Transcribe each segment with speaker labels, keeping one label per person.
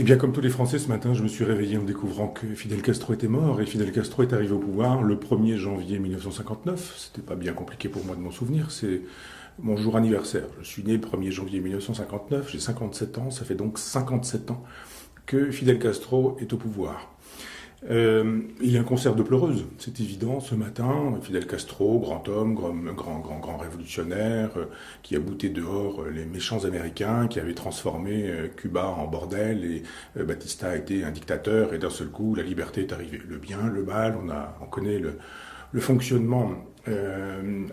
Speaker 1: Eh bien, comme tous les Français, ce matin, je me suis réveillé en découvrant que Fidel Castro était mort et Fidel Castro est arrivé au pouvoir le 1er janvier 1959. C'était pas bien compliqué pour moi de m'en souvenir, c'est mon jour anniversaire. Je suis né le 1er janvier 1959, j'ai 57 ans, ça fait donc 57 ans que Fidel Castro est au pouvoir. Il y a un concert de pleureuses, c'est évident, ce matin. Fidel Castro, grand homme, grand révolutionnaire, qui a bouté dehors les méchants américains, qui avait transformé Cuba en bordel, et Batista a été un dictateur, et d'un seul coup, la liberté est arrivée. Le bien, le mal, on connaît le fonctionnement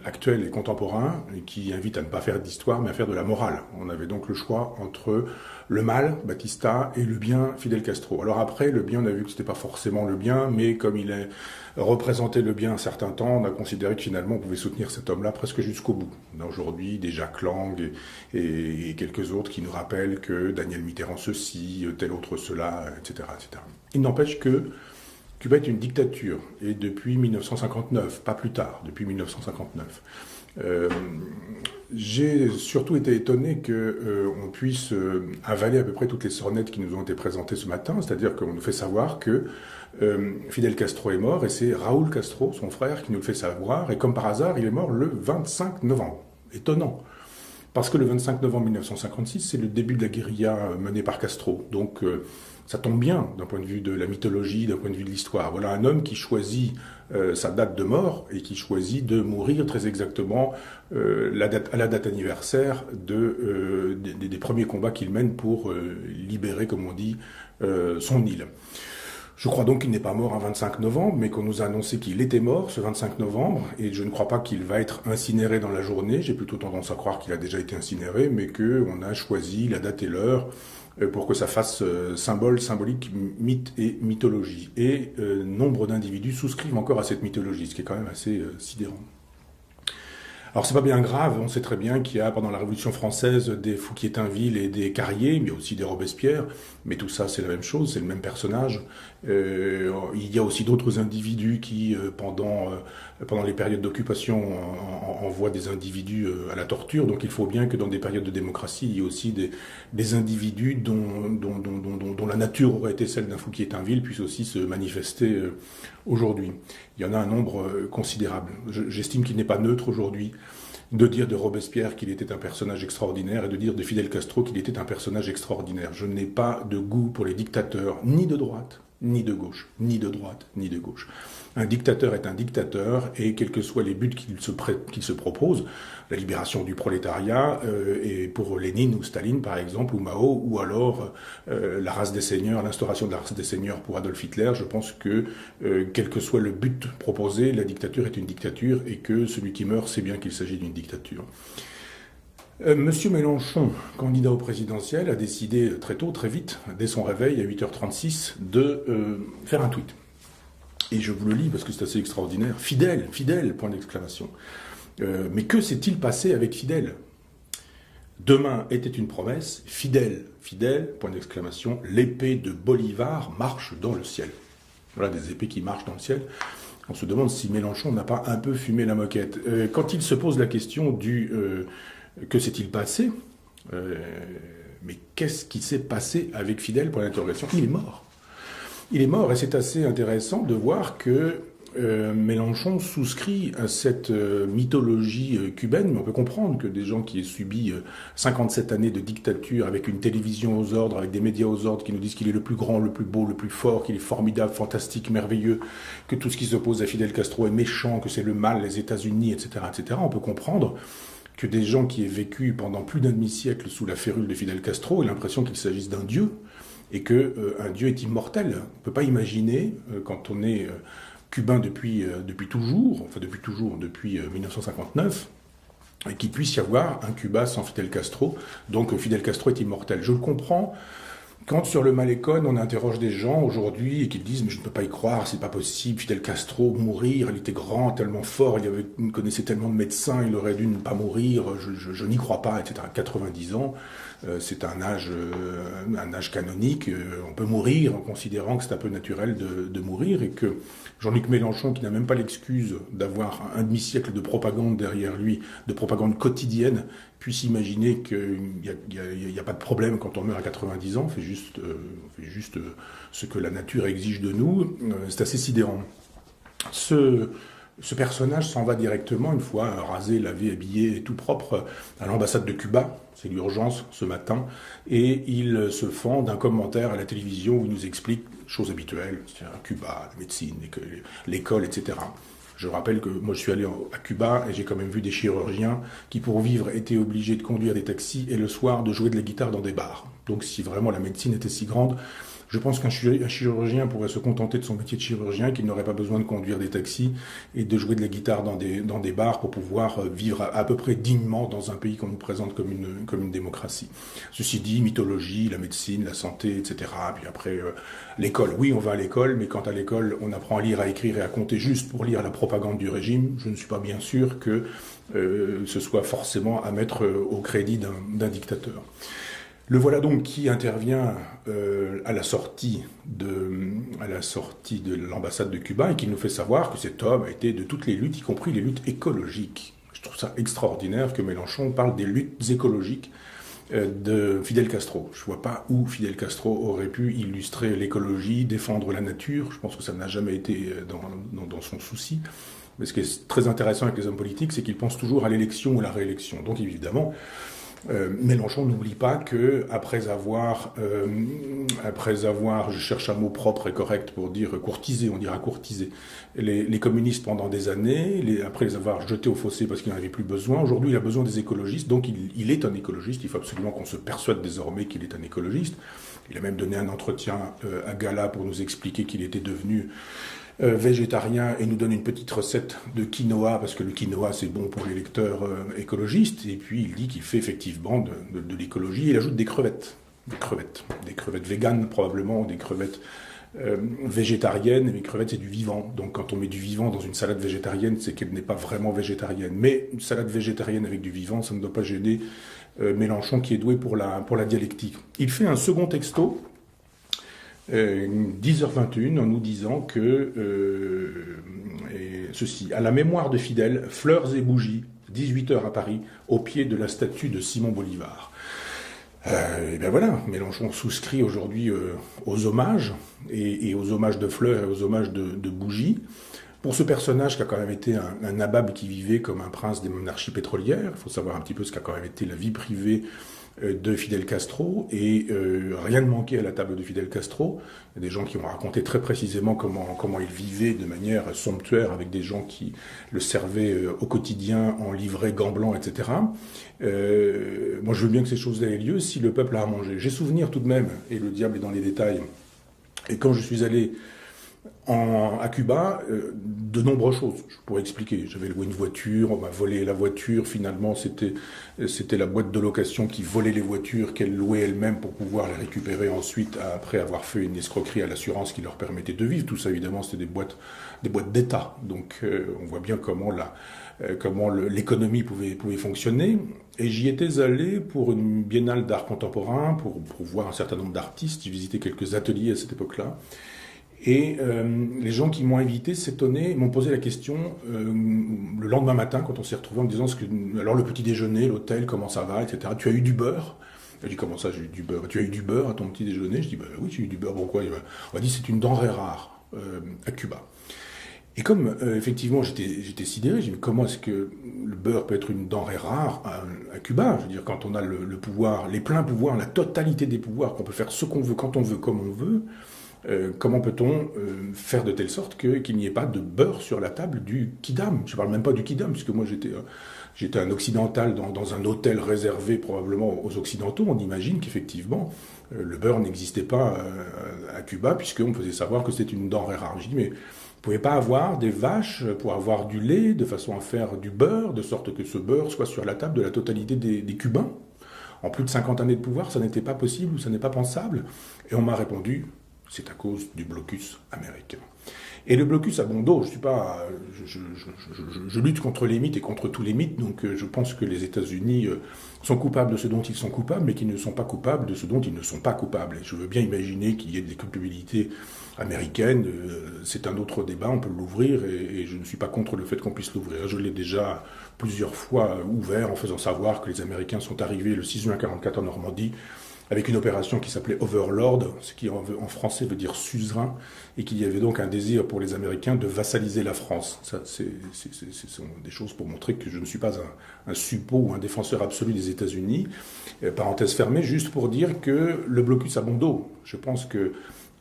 Speaker 1: actuel et contemporain, qui invite à ne pas faire d'histoire, mais à faire de la morale. On avait donc le choix entre le mal, Batista, et le bien, Fidel Castro. Alors après, le bien, on a vu que c'était pas forcément le bien, mais comme il a représenté le bien un certain temps, on a considéré que finalement on pouvait soutenir cet homme-là presque jusqu'au bout. On a aujourd'hui des Jack Lang et quelques autres qui nous rappellent que Daniel Mitterrand ceci, tel autre cela, etc., etc. Il n'empêche que Cuba est une dictature, et depuis 1959, pas plus tard, depuis 1959. J'ai surtout été étonné qu'on puisse avaler à peu près toutes les sornettes qui nous ont été présentées ce matin, c'est-à-dire qu'on nous fait savoir que Fidel Castro est mort, et c'est Raúl Castro, son frère, qui nous le fait savoir, et comme par hasard, il est mort le 25 novembre. Étonnant. Parce que le 25 novembre 1956, c'est le début de la guérilla menée par Castro. Donc ça tombe bien d'un point de vue de la mythologie, d'un point de vue de l'histoire. Voilà un homme qui choisit sa date de mort et qui choisit de mourir très exactement à la date anniversaire des premiers combats qu'il mène pour libérer, comme on dit, son île. Je crois donc qu'il n'est pas mort un 25 novembre, mais qu'on nous a annoncé qu'il était mort ce 25 novembre, et je ne crois pas qu'il va être incinéré dans la journée. J'ai plutôt tendance à croire qu'il a déjà été incinéré, mais qu'on a choisi la date et l'heure pour que ça fasse symbolique, mythe et mythologie. Et nombre d'individus souscrivent encore à cette mythologie, ce qui est quand même assez sidérant. Alors c'est pas bien grave, on sait très bien qu'il y a pendant la Révolution française des Fouquier-Tinville et des Carrier, il y a aussi des Robespierre, mais tout ça c'est la même chose, c'est le même personnage. Il y a aussi d'autres individus qui, pendant les périodes d'occupation, envoient des individus à la torture, donc il faut bien que dans des périodes de démocratie, il y ait aussi des individus dont la nature aurait été celle d'un Fouquier-Tinville puisse aussi se manifester aujourd'hui. Il y en a un nombre considérable. J'estime qu'il n'est pas neutre aujourd'hui de dire de Robespierre qu'il était un personnage extraordinaire et de dire de Fidel Castro qu'il était un personnage extraordinaire. Je n'ai pas de goût pour les dictateurs, ni de droite, ni de gauche, ni de droite, ni de gauche. Un dictateur est un dictateur, et quels que soient les buts qu'il se propose, la libération du prolétariat, et pour Lénine ou Staline par exemple, ou Mao, ou alors la race des seigneurs, l'instauration de la race des seigneurs pour Adolf Hitler, je pense que quel que soit le but proposé, la dictature est une dictature, et que celui qui meurt sait bien qu'il s'agit d'une dictature. Monsieur Mélenchon, candidat au présidentiel, a décidé très tôt, très vite, dès son réveil à 8h36, de faire un tweet. Et je vous le lis parce que c'est assez extraordinaire. Fidèle, fidèle, point d'exclamation. Mais que s'est-il passé avec Fidel ? Demain était une promesse, fidèle, fidèle, point d'exclamation, l'épée de Bolivar marche dans le ciel. Voilà des épées qui marchent dans le ciel. On se demande si Mélenchon n'a pas un peu fumé la moquette. Quand il se pose la question du que s'est-il passé, mais qu'est-ce qui s'est passé avec Fidel, point d'interrogation ? Il est mort. Il est mort, et c'est assez intéressant de voir que Mélenchon souscrit à cette mythologie cubaine, mais on peut comprendre que des gens qui aient subi 57 années de dictature, avec une télévision aux ordres, avec des médias aux ordres qui nous disent qu'il est le plus grand, le plus beau, le plus fort, qu'il est formidable, fantastique, merveilleux, que tout ce qui s'oppose à Fidel Castro est méchant, que c'est le mal, les États-Unis, etc., etc., on peut comprendre que des gens qui aient vécu pendant plus d'un demi-siècle sous la férule de Fidel Castro aient l'impression qu'il s'agisse d'un dieu, et qu'un dieu est immortel. On ne peut pas imaginer, quand on est cubain depuis toujours, depuis 1959, qu'il puisse y avoir un Cuba sans Fidel Castro. Donc Fidel Castro est immortel. Je le comprends. Quand sur le Malécon, on interroge des gens aujourd'hui et qu'ils disent « mais je ne peux pas y croire, c'est pas possible, Fidel Castro, mourir, il était grand, tellement fort, il connaissait tellement de médecins, il aurait dû ne pas mourir, je n'y crois pas, etc. » 90 ans, C'est un âge canonique. On peut mourir en considérant que c'est un peu naturel de mourir et que Jean-Luc Mélenchon, qui n'a même pas l'excuse d'avoir un demi-siècle de propagande derrière lui, de propagande quotidienne, puisse imaginer qu'il n'y a pas de problème quand on meurt à 90 ans, on fait juste ce que la nature exige de nous. C'est assez sidérant. Ce personnage s'en va directement, une fois rasé, lavé, habillé et tout propre, à l'ambassade de Cuba. C'est l'urgence ce matin. Et il se fend d'un commentaire à la télévision où il nous explique, chose habituelle, Cuba, la médecine, l'école, etc. Je rappelle que moi je suis allé à Cuba et j'ai quand même vu des chirurgiens qui pour vivre étaient obligés de conduire des taxis et le soir de jouer de la guitare dans des bars. Donc si vraiment la médecine était si grande, je pense qu'un chirurgien pourrait se contenter de son métier de chirurgien, qu'il n'aurait pas besoin de conduire des taxis et de jouer de la guitare dans des bars pour pouvoir vivre à peu près dignement dans un pays qu'on nous présente comme une démocratie. Ceci dit, mythologie, la médecine, la santé, etc. Puis après, l'école. Oui, on va à l'école, mais quand à l'école, on apprend à lire, à écrire et à compter juste pour lire la propagande du régime, je ne suis pas bien sûr que ce soit forcément à mettre au crédit d'un dictateur. Le voilà donc qui intervient à la sortie de l'ambassade de Cuba et qui nous fait savoir que cet homme a été de toutes les luttes, y compris les luttes écologiques. Je trouve ça extraordinaire que Mélenchon parle des luttes écologiques de Fidel Castro. Je ne vois pas où Fidel Castro aurait pu illustrer l'écologie, défendre la nature. Je pense que ça n'a jamais été dans son souci. Mais ce qui est très intéressant avec les hommes politiques, c'est qu'ils pensent toujours à l'élection ou à la réélection. Donc évidemment, Mélenchon n'oublie pas que après avoir, je cherche un mot propre et correct pour dire courtisé, on dira courtisé, les communistes pendant des années, après les avoir jetés au fossé parce qu'il n'en avait plus besoin, aujourd'hui il a besoin des écologistes, donc il est un écologiste, il faut absolument qu'on se persuade désormais qu'il est un écologiste. Il a même donné un entretien à Gala pour nous expliquer qu'il était devenu végétarien et nous donne une petite recette de quinoa, parce que le quinoa c'est bon pour les lecteurs écologistes, et puis il dit qu'il fait effectivement de l'écologie. Il ajoute des crevettes véganes probablement, des crevettes végétariennes, et les crevettes c'est du vivant, donc quand on met du vivant dans une salade végétarienne, c'est qu'elle n'est pas vraiment végétarienne, mais une salade végétarienne avec du vivant, ça ne doit pas gêner Mélenchon qui est doué pour la dialectique. Il fait un second texto 10h21 en nous disant que ceci, à la mémoire de Fidel, fleurs et bougies, 18h à Paris, au pied de la statue de Simon Bolivar. Et bien voilà, Mélenchon souscrit aujourd'hui aux hommages, et aux hommages de fleurs et aux hommages de bougies, pour ce personnage qui a quand même été un nabab qui vivait comme un prince des monarchies pétrolières. Il faut savoir un petit peu ce qu'a quand même été la vie privée de Fidel Castro, et rien ne manquait à la table de Fidel Castro. Il y a des gens qui ont raconté très précisément comment il vivait de manière somptuaire avec des gens qui le servaient au quotidien en livrets, gants blancs, etc. Moi je veux bien que ces choses aient lieu si le peuple a à manger. J'ai souvenir tout de même, et le diable est dans les détails, et quand je suis allé à Cuba, de nombreuses choses, je pourrais expliquer. J'avais loué une voiture, on m'a volé la voiture, finalement c'était la boîte de location qui volait les voitures qu'elle louait elle-même pour pouvoir les récupérer ensuite après avoir fait une escroquerie à l'assurance qui leur permettait de vivre. Tout ça évidemment c'était des boîtes d'État, donc on voit bien comment l'économie pouvait fonctionner. Et j'y étais allé pour une biennale d'art contemporain, pour voir un certain nombre d'artistes. J'ai visité quelques ateliers à cette époque-là. Et les gens qui m'ont invité s'étonnaient, m'ont posé la question le lendemain matin quand on s'est retrouvés en me disant alors le petit déjeuner, l'hôtel, comment ça va, etc. Tu as eu du beurre? Je dis comment ça j'ai eu du beurre? Tu as eu du beurre à ton petit déjeuner? Je dis bah oui j'ai eu du beurre. Pourquoi? On m'a dit c'est une denrée rare à Cuba. Et comme effectivement j'étais sidéré, j'ai dit mais comment est-ce que le beurre peut être une denrée rare à Cuba? Je veux dire quand on a le pouvoir, les pleins pouvoirs, la totalité des pouvoirs, qu'on peut faire ce qu'on veut, quand on veut, comme on veut. Comment peut-on faire de telle sorte qu'il n'y ait pas de beurre sur la table du quidam? Je ne parle même pas du quidam, puisque moi j'étais un occidental dans un hôtel réservé probablement aux occidentaux. On imagine qu'effectivement le beurre n'existait pas à Cuba, puisqu'on faisait savoir que c'était une denrée rare. Je dis mais vous ne pouvez pas avoir des vaches pour avoir du lait, de façon à faire du beurre, de sorte que ce beurre soit sur la table de la totalité des Cubains? En plus de 50 années de pouvoir, ça n'était pas possible ou ça n'est pas pensable? Et on m'a répondu C'est à cause du blocus américain. Et le blocus a bon dos. Je lutte contre les mythes et contre tous les mythes, donc je pense que les États-Unis sont coupables de ce dont ils sont coupables, mais qu'ils ne sont pas coupables de ce dont ils ne sont pas coupables. Et je veux bien imaginer qu'il y ait des culpabilités américaines. C'est un autre débat, on peut l'ouvrir, et je ne suis pas contre le fait qu'on puisse l'ouvrir. Je l'ai déjà plusieurs fois ouvert en faisant savoir que les Américains sont arrivés le 6 juin 1944 en Normandie, avec une opération qui s'appelait Overlord, ce qui en français veut dire suzerain, et qu'il y avait donc un désir pour les Américains de vassaliser la France. Ça, ce sont des choses pour montrer que je ne suis pas un suppôt ou un défenseur absolu des États-Unis. Parenthèse fermée, juste pour dire que le blocus a bon dos. Je pense que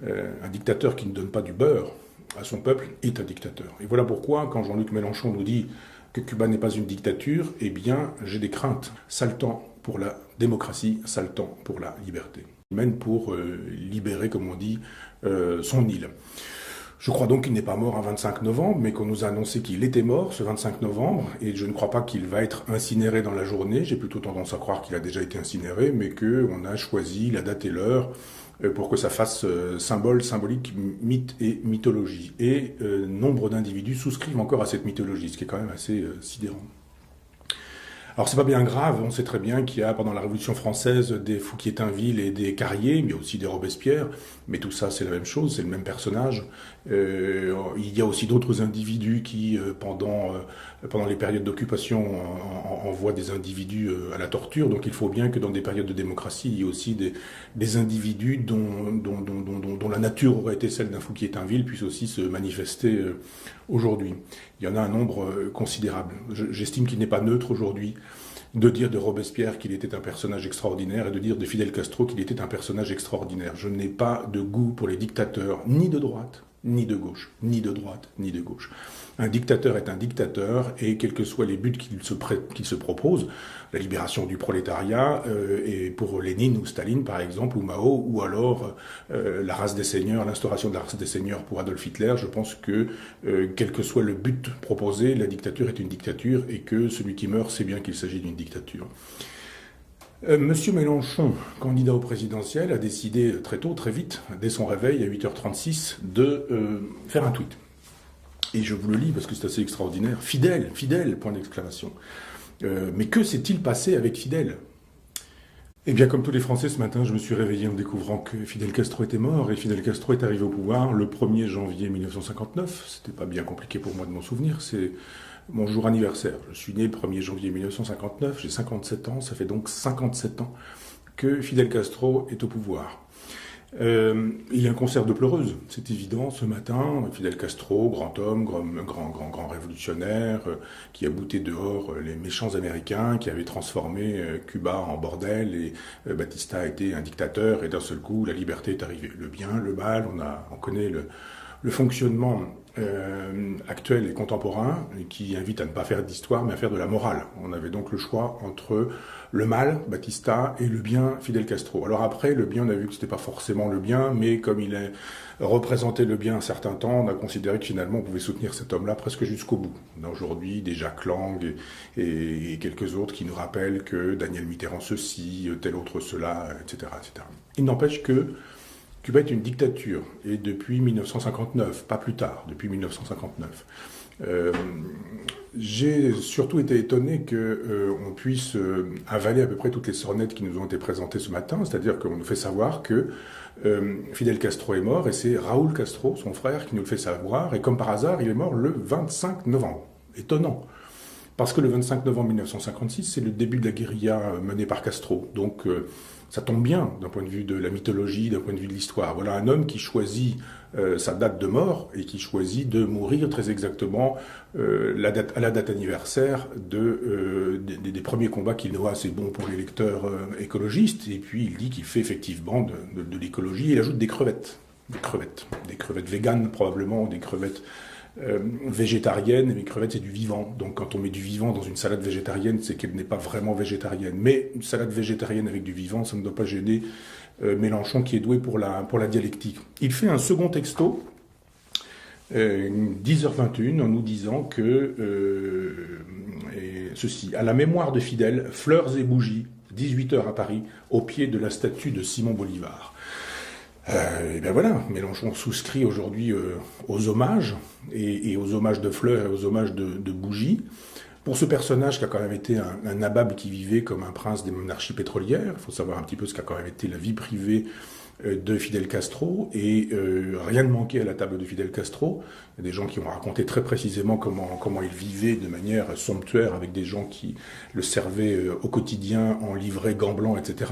Speaker 1: un dictateur qui ne donne pas du beurre à son peuple est un dictateur. Et voilà pourquoi, quand Jean-Luc Mélenchon nous dit que Cuba n'est pas une dictature, eh bien, j'ai des craintes. Sale temps pour la démocratie, sale temps pour la liberté. Même pour libérer, comme on dit, son île. Je crois donc qu'il n'est pas mort un 25 novembre, mais qu'on nous a annoncé qu'il était mort ce 25 novembre, et je ne crois pas qu'il va être incinéré dans la journée. J'ai plutôt tendance à croire qu'il a déjà été incinéré, mais qu'on a choisi la date et l'heure pour que ça fasse symbole, symbolique, mythe et mythologie. Et nombre d'individus souscrivent encore à cette mythologie, ce qui est quand même assez sidérant. Alors c'est pas bien grave, on sait très bien qu'il y a pendant la Révolution française des Fouquier-Tinville et des Carrier, mais aussi des Robespierre, mais tout ça c'est la même chose, c'est le même personnage. Il y a aussi d'autres individus qui, pendant les périodes d'occupation, envoient des individus à la torture, donc il faut bien que dans des périodes de démocratie, il y ait aussi des individus dont la nature aurait été celle d'un Fouquier-Tinville puisse aussi se manifester aujourd'hui. Il y en a un nombre considérable. J'estime qu'il n'est pas neutre aujourd'hui de dire de Robespierre qu'il était un personnage extraordinaire et de dire de Fidel Castro qu'il était un personnage extraordinaire. Je n'ai pas de goût pour les dictateurs, ni de droite, ni de gauche, ni de droite, ni de gauche. Un dictateur est un dictateur, et quels que soient les buts qu'il se propose, la libération du prolétariat, et pour Lénine ou Staline par exemple, ou Mao, ou alors la race des seigneurs, l'instauration de la race des seigneurs pour Adolf Hitler, je pense que quel que soit le but proposé, la dictature est une dictature, et que celui qui meurt sait bien qu'il s'agit d'une dictature. Monsieur Mélenchon, candidat au présidentiel, a décidé très tôt, très vite, dès son réveil à 8h36, de faire un tweet. Et je vous le lis parce que c'est assez extraordinaire. Fidèle, fidèle, point d'exclamation. Mais que s'est-il passé avec Fidel ? Eh bien, comme tous les Français, ce matin, je me suis réveillé en découvrant que Fidel Castro était mort, et Fidel Castro est arrivé au pouvoir le 1er janvier 1959. C'était pas bien compliqué pour moi de m'en souvenir, c'est mon jour anniversaire. Je suis né le 1er janvier 1959, j'ai 57 ans, ça fait donc 57 ans que Fidel Castro est au pouvoir. Il y a un concert de pleureuses, c'est évident, ce matin. Fidel Castro, grand homme, grand révolutionnaire, qui a bouté dehors les méchants américains, qui avait transformé Cuba en bordel, et Batista a été un dictateur, et d'un seul coup, la liberté est arrivée. Le bien, le mal, on connaît le fonctionnement actuel et contemporain, qui invite à ne pas faire d'histoire, mais à faire de la morale. On avait donc le choix entre le mal, Batista, et le bien, Fidel Castro. Alors après, le bien, on a vu que c'était pas forcément le bien, mais comme il a représenté le bien un certain temps, on a considéré que finalement on pouvait soutenir cet homme-là presque jusqu'au bout. On a aujourd'hui des Jacques Lang et quelques autres qui nous rappellent que Daniel Mitterrand ceci, tel autre cela, etc., etc. Il n'empêche que Cuba est une dictature, et depuis 1959, pas plus tard, depuis 1959. J'ai surtout été étonné qu'on puisse avaler à peu près toutes les sornettes qui nous ont été présentées ce matin, c'est-à-dire qu'on nous fait savoir que Fidel Castro est mort, et c'est Raúl Castro, son frère, qui nous le fait savoir, et comme par hasard, il est mort le 25 novembre. Étonnant. Parce que le 25 novembre 1956, c'est le début de la guérilla menée par Castro. Donc ça tombe bien d'un point de vue de la mythologie, d'un point de vue de l'histoire. Voilà un homme qui choisit sa date de mort, et qui choisit de mourir très exactement à la date anniversaire des premiers combats qu'il voit. C'est bon pour les lecteurs écologistes. Et puis il dit qu'il fait effectivement de l'écologie. Il ajoute des crevettes. Des crevettes véganes probablement, des crevettes végétarienne, mais crevette c'est du vivant. Donc quand on met du vivant dans une salade végétarienne, c'est qu'elle n'est pas vraiment végétarienne. Mais une salade végétarienne avec du vivant, ça ne doit pas gêner Mélenchon, qui est doué pour la dialectique. Il fait un second texto, 10h21, en nous disant que ceci, à la mémoire de Fidel, fleurs et bougies, 18h à Paris, au pied de la statue de Simon Bolivar. Et bien voilà, Mélenchon souscrit aujourd'hui aux hommages, et aux hommages de fleurs et aux hommages de bougies. Pour ce personnage qui a quand même été un nabab qui vivait comme un prince des monarchies pétrolières, il faut savoir un petit peu ce qu'a quand même été la vie privée de Fidel Castro, et rien ne manquait à la table de Fidel Castro. Il y a des gens qui ont raconté très précisément comment il vivait de manière somptuaire avec des gens qui le servaient au quotidien en livrets, gants blancs, etc.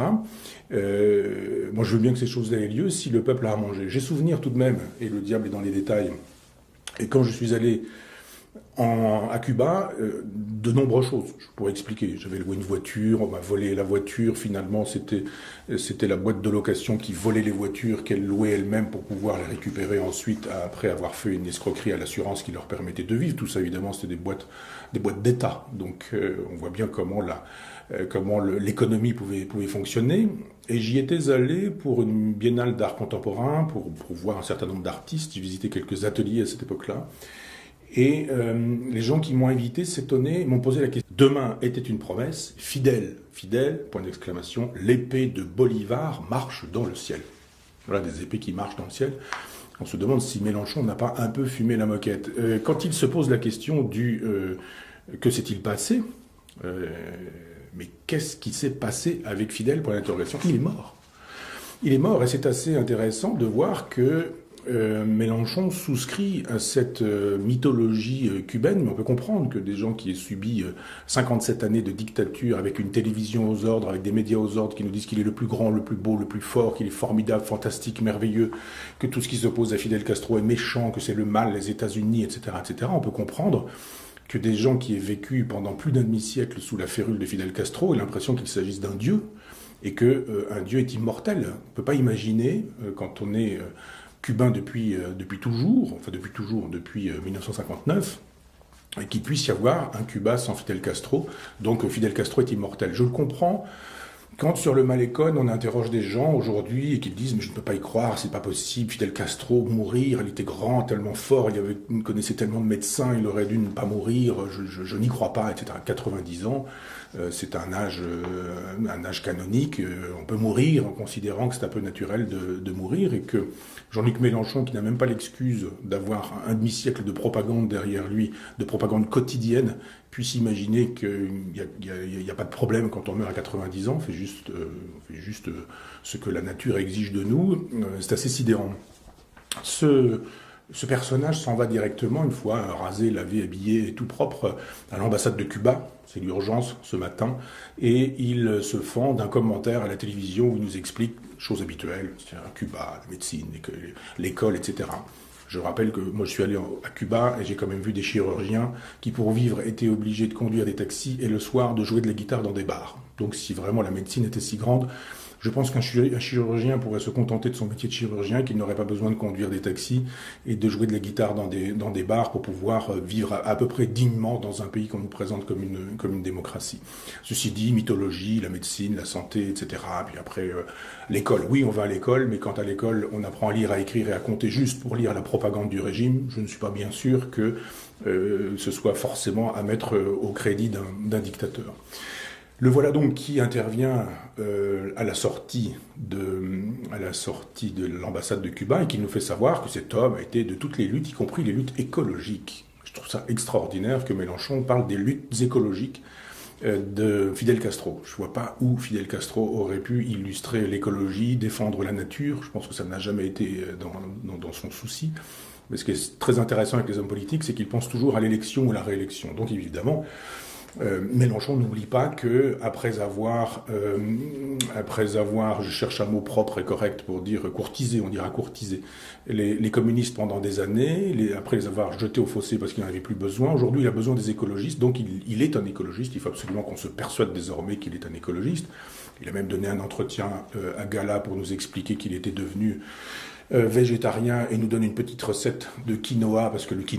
Speaker 1: Moi, je veux bien que ces choses-là aient lieu si le peuple a à manger. J'ai souvenir tout de même, et le diable est dans les détails, et quand je suis allé à Cuba, de nombreuses choses. Je pourrais expliquer. J'avais loué une voiture, on m'a volé la voiture. Finalement, c'était la boîte de location qui volait les voitures qu'elle louait elle-même pour pouvoir les récupérer ensuite après avoir fait une escroquerie à l'assurance qui leur permettait de vivre. Tout ça, évidemment, c'était des boîtes d'État. Donc, on voit bien comment l'économie pouvait fonctionner. Et j'y étais allé pour une biennale d'art contemporain, pour voir un certain nombre d'artistes. J'ai visité quelques ateliers à cette époque-là. Et les gens qui m'ont invité s'étonnaient, m'ont posé la question. Demain était une promesse, fidèle, fidèle, point d'exclamation, l'épée de Bolivar marche dans le ciel. Voilà, des épées qui marchent dans le ciel. On se demande si Mélenchon n'a pas un peu fumé la moquette. Quand il se pose la question du que s'est-il passé, mais qu'est-ce qui s'est passé avec Fidel, pour l'interrogation, il est mort. Il est mort, et c'est assez intéressant de voir que Mélenchon souscrit à cette mythologie cubaine, mais on peut comprendre que des gens qui aient subi 57 années de dictature, avec une télévision aux ordres, avec des médias aux ordres qui nous disent qu'il est le plus grand, le plus beau, le plus fort, qu'il est formidable, fantastique, merveilleux, que tout ce qui s'oppose à Fidel Castro est méchant, que c'est le mal, les États-Unis, etc., etc., on peut comprendre que des gens qui aient vécu pendant plus d'un demi-siècle sous la férule de Fidel Castro aient l'impression qu'il s'agisse d'un dieu, et que un dieu est immortel. On ne peut pas imaginer, quand on est cubain depuis toujours, enfin depuis 1959, qu'il puisse y avoir un Cuba sans Fidel Castro. Donc Fidel Castro est immortel. Je le comprends. Quand sur le Malecón, on interroge des gens aujourd'hui et qu'ils disent « mais je ne peux pas y croire, c'est pas possible, Fidel Castro, mourir, il était grand, tellement fort, il connaissait tellement de médecins, il aurait dû ne pas mourir, je n'y crois pas, etc. » 90 ans, c'est un âge canonique, on peut mourir en considérant que c'est un peu naturel de mourir, et que Jean-Luc Mélenchon, qui n'a même pas l'excuse d'avoir un demi-siècle de propagande derrière lui, de propagande quotidienne, puisse imaginer qu'il n'y a pas de problème quand on meurt à 90 ans, on fait juste ce que la nature exige de nous, c'est assez sidérant. Ce personnage s'en va directement, une fois rasé, lavé, habillé et tout propre, à l'ambassade de Cuba, c'est l'urgence ce matin, et il se fend d'un commentaire à la télévision où il nous explique, choses habituelles, c'est-à-dire Cuba, la médecine, l'école, etc. Je rappelle que moi je suis allé à Cuba et j'ai quand même vu des chirurgiens qui pour vivre étaient obligés de conduire des taxis et le soir de jouer de la guitare dans des bars. Donc si vraiment la médecine était si grande, je pense qu'un chirurgien pourrait se contenter de son métier de chirurgien, qu'il n'aurait pas besoin de conduire des taxis et de jouer de la guitare dans des bars pour pouvoir vivre à peu près dignement dans un pays qu'on nous présente comme une démocratie. Ceci dit, mythologie, la médecine, la santé, etc. Puis après, l'école. Oui, on va à l'école, mais quand à l'école, on apprend à lire, à écrire et à compter juste pour lire la propagande du régime, je ne suis pas bien sûr que ce soit forcément à mettre au crédit d'un dictateur. Le voilà donc qui intervient à la sortie de l'ambassade de Cuba et qui nous fait savoir que cet homme a été de toutes les luttes, y compris les luttes écologiques. Je trouve ça extraordinaire que Mélenchon parle des luttes écologiques de Fidel Castro. Je ne vois pas où Fidel Castro aurait pu illustrer l'écologie, défendre la nature. Je pense que ça n'a jamais été dans son souci. Mais ce qui est très intéressant avec les hommes politiques, c'est qu'ils pensent toujours à l'élection ou à la réélection. Donc évidemment, Mélenchon n'oublie pas que après avoir, je cherche un mot propre et correct pour dire courtisé, on dira courtisé, les communistes pendant des années, après les avoir jetés au fossé parce qu'il n'en avait plus besoin, aujourd'hui il a besoin des écologistes, donc il est un écologiste, il faut absolument qu'on se persuade désormais qu'il est un écologiste. Il a même donné un entretien à Gala pour nous expliquer qu'il était devenu végétarien et nous donne une petite recette de quinoa, parce que le quinoa